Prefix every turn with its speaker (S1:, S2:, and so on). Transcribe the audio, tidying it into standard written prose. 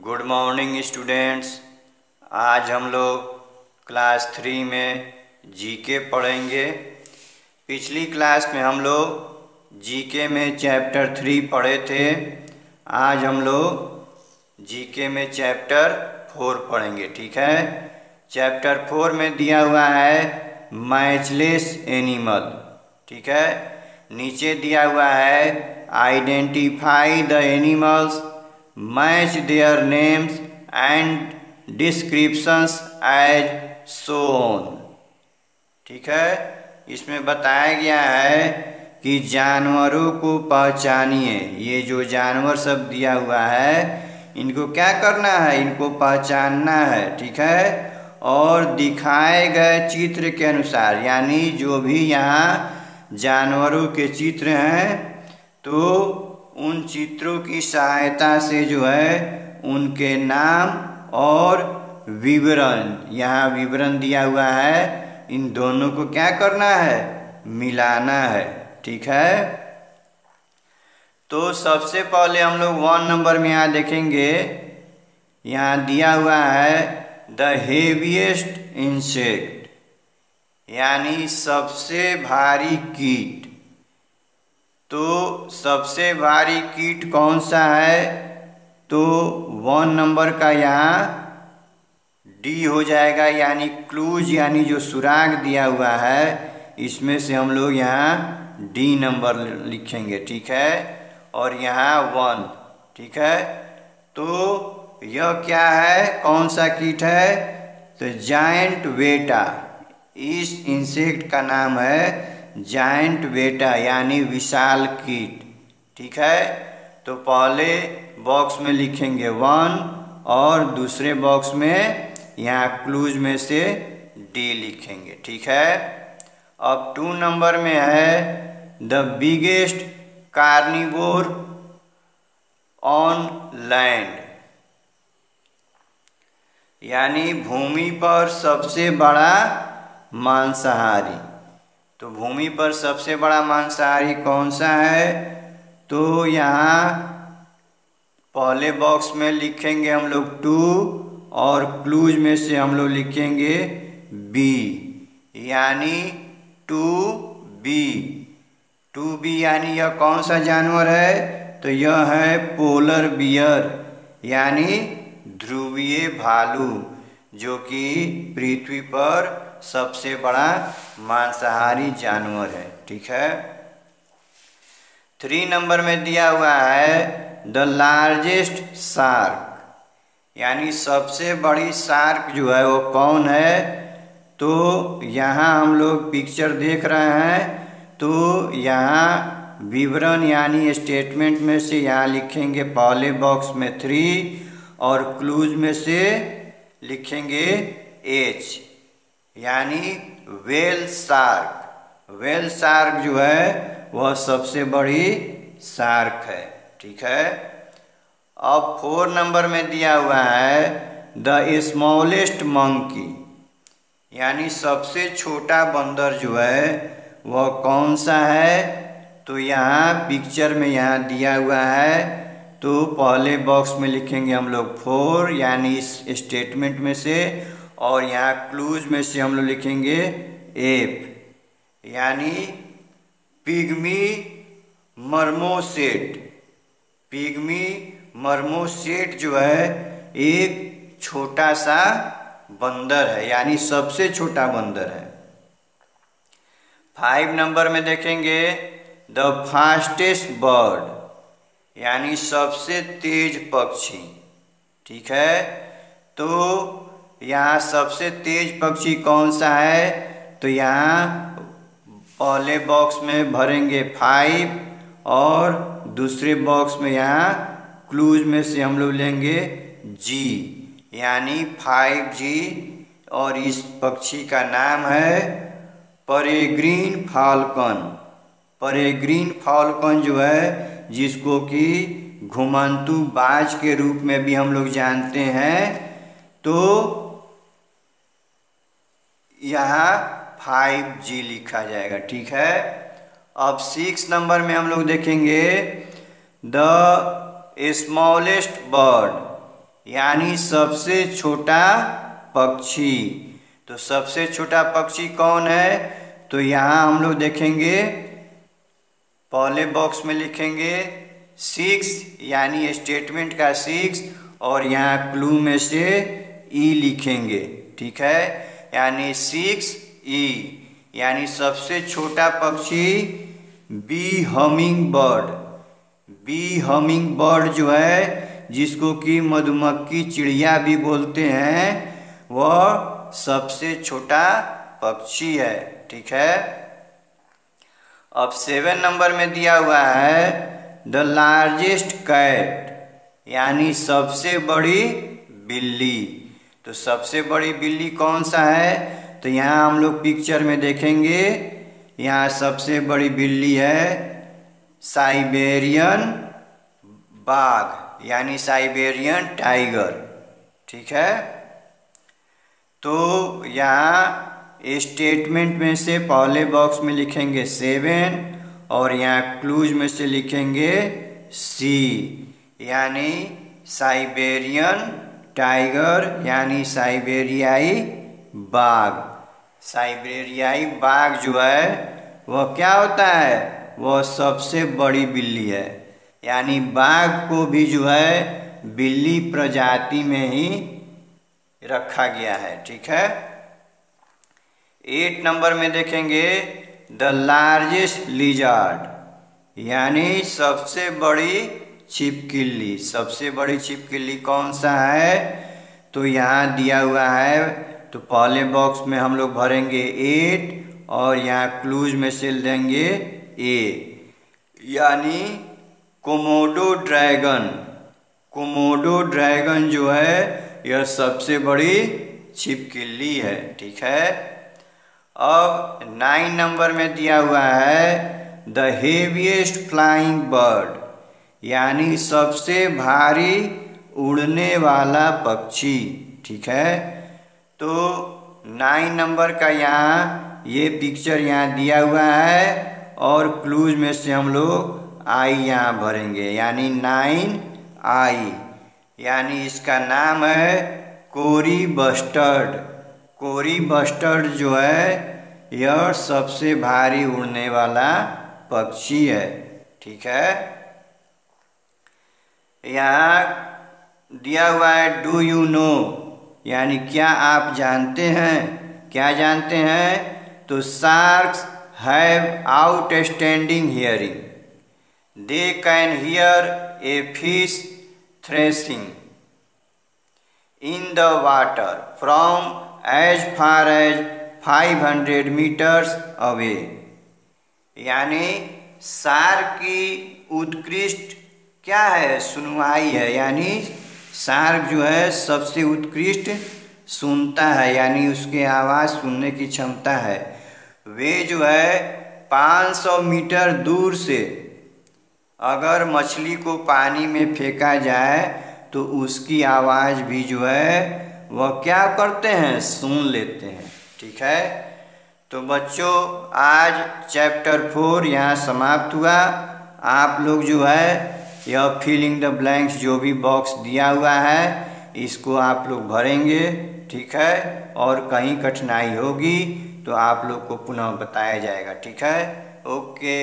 S1: Good morning students. आज हम लोग क्लास 3 में जीके पढ़ेंगे। पिछली क्लास में हम लोग जीके में चैप्टर 3 पढ़े थे। आज हम लोग जीके में चैप्टर 4 पढ़ेंगे। ठीक है, चैप्टर 4 में दिया हुआ है मैचलेस एनिमल। ठीक है, नीचे दिया हुआ है identify the animals, match their names and descriptions as so on. ठीक है, इसमें बताया गया है कि जानवरों को पहचानिए। ये जो जानवर सब दिया हुआ है इनको क्या करना है, इनको पहचानना है। ठीक है, और दिखाए गए चित्र के अनुसार, यानी जो भी यहाँ जानवरों के चित्र हैं तो उन चित्रों की सहायता से जो है उनके नाम और विवरण, यहाँ विवरण दिया हुआ है, इन दोनों को क्या करना है, मिलाना है। ठीक है, तो सबसे पहले हम लोग 1 नंबर में यहाँ देखेंगे। यहाँ दिया हुआ है द हेवीएस्ट इंसेक्ट, यानी सबसे भारी कीट। तो सबसे भारी कीट कौन सा है, तो 1 नंबर का यहाँ डी हो जाएगा, यानी क्लूज, यानी जो सुराग दिया हुआ है इसमें से हम लोग यहाँ डी नंबर लिखेंगे। ठीक है, और यहाँ 1। ठीक है, तो यह क्या है, कौन सा कीट है, तो जायंट वेटा। इस इंसेक्ट का नाम है जायंट वेटा, यानी विशाल कीट। ठीक है, तो पहले बॉक्स में लिखेंगे 1 और दूसरे बॉक्स में यहाँ क्लूज में से डी लिखेंगे। ठीक है, अब 2 नंबर में है the biggest carnivore on land, यानी भूमि पर सबसे बड़ा मांसाहारी। तो भूमि पर सबसे बड़ा मांसाहारी कौन सा है, तो यहाँ पहले बॉक्स में लिखेंगे हम लोग 2 और क्लूज में से हम लोग लिखेंगे बी, यानी 2B। 2B यानी यह कौन सा जानवर है, तो यह है पोलर बियर, यानी ध्रुवीय भालू, जो कि पृथ्वी पर सबसे बड़ा मांसाहारी जानवर है। ठीक है, 3 नंबर में दिया हुआ है द लार्जेस्ट शार्क, यानी सबसे बड़ी शार्क जो है वो कौन है। तो यहाँ हम लोग पिक्चर देख रहे हैं, तो यहाँ विवरण यानी स्टेटमेंट में से यहाँ लिखेंगे पहले बॉक्स में 3 और क्लूज में से लिखेंगे H, यानी वेल शार्क। वेल शार्क जो है वह सबसे बड़ी शार्क है। ठीक है, अब 4 नंबर में दिया हुआ है द स्मॉलेस्ट मंकी, यानी सबसे छोटा बंदर जो है वह कौन सा है, तो यहाँ पिक्चर में यहाँ दिया हुआ है। तो पहले बॉक्स में लिखेंगे हम लोग 4, यानी इस स्टेटमेंट में से, और यहाँ क्लूज में से हम लोग लिखेंगे F, यानी पिग्मी मर्मोसेट। पिग्मी मर्मोसेट जो है एक छोटा सा बंदर है, यानी सबसे छोटा बंदर है। 5 नंबर में देखेंगे द फास्टेस्ट बर्ड, यानी सबसे तेज पक्षी। ठीक है, तो यहाँ सबसे तेज पक्षी कौन सा है, तो यहाँ पहले बॉक्स में भरेंगे 5 और दूसरे बॉक्स में यहाँ क्लूज में से हम लोग लेंगे G, यानी 5G, और इस पक्षी का नाम है परेग्रीन फाल्कन। परेग्रीन फाल्कन जो है, जिसको कि घुमंतू बाज के रूप में भी हम लोग जानते हैं, तो यहाँ 5G लिखा जाएगा। ठीक है, अब 6 नंबर में हम लोग देखेंगे द स्मॉलेस्ट बर्ड, यानी सबसे छोटा पक्षी। तो सबसे छोटा पक्षी कौन है? तो यहाँ हम लोग देखेंगे, पहले बॉक्स में लिखेंगे 6 यानी स्टेटमेंट का 6 और यहाँ क्लू में से ई लिखेंगे। ठीक है, यानी 6E यानी सबसे छोटा पक्षी bee hummingbird. Bee hummingbird जो है, जिसको कि मधुमक्खी चिड़िया भी बोलते हैं, वह सबसे छोटा पक्षी है। ठीक है, अब 7 नंबर में दिया हुआ है द लार्जेस्ट कैट यानी सबसे बड़ी बिल्ली। तो सबसे बड़ी बिल्ली कौन सा है? तो यहाँ हम लोग पिक्चर में देखेंगे, यहाँ सबसे बड़ी बिल्ली है साइबेरियन बाघ यानी साइबेरियन टाइगर। ठीक है, तो यहाँ स्टेटमेंट में से पहले बॉक्स में लिखेंगे 7 और यहाँ क्लूज में से लिखेंगे C यानी साइबेरियन टाइगर यानी साइबेरियाई बाघ। साइबेरियाई बाघ जो है वह क्या होता है? वह सबसे बड़ी बिल्ली है, यानी बाघ को भी जो है बिल्ली प्रजाति में ही रखा गया है। ठीक है, 8 नंबर में देखेंगे द लार्जेस्ट लिजार्ड यानी सबसे बड़ी छिपकली। सबसे बड़ी छिपकली कौन सा है? तो यहाँ दिया हुआ है, तो पहले बॉक्स में हम लोग भरेंगे 8 और यहाँ क्लूज में से देंगे A यानी कोमोडो ड्रैगन। कोमोडो ड्रैगन जो है यह सबसे बड़ी छिपकली है। ठीक है, अब 9 नंबर में दिया हुआ है द हेवीएस्ट फ्लाइंग बर्ड यानी सबसे भारी उड़ने वाला पक्षी। ठीक है, तो 9 नंबर का यहाँ ये पिक्चर यहाँ दिया हुआ है और क्लूज में से हम लोग I यहाँ भरेंगे यानी 9I यानी इसका नाम है कोरी बस्टर्ड। कोरी बस्टर्ड जो है यह सबसे भारी उड़ने वाला पक्षी है। ठीक है, यहाँ दिया हुआ है डू यू नो यानी क्या आप जानते हैं? क्या जानते हैं? तो sharks have outstanding hearing, they can hear a fish thrashing in the water from as far as 500 metres away. यानी शार्क की उत्कृष्ट क्या है? सुनवाई है, यानी शार्क जो है सबसे उत्कृष्ट सुनता है, यानी उसके आवाज़ सुनने की क्षमता है। वे जो है 500 मीटर दूर से अगर मछली को पानी में फेंका जाए तो उसकी आवाज़ भी जो है वह क्या करते हैं? सुन लेते हैं। ठीक है, तो बच्चों आज चैप्टर 4 यहाँ समाप्त हुआ। आप लोग जो है यह फिलिंग द ब्लैंक्स जो भी बॉक्स दिया हुआ है इसको आप लोग भरेंगे। ठीक है, और कहीं कठिनाई होगी तो आप लोग को पुनः बताया जाएगा। ठीक है, ओके।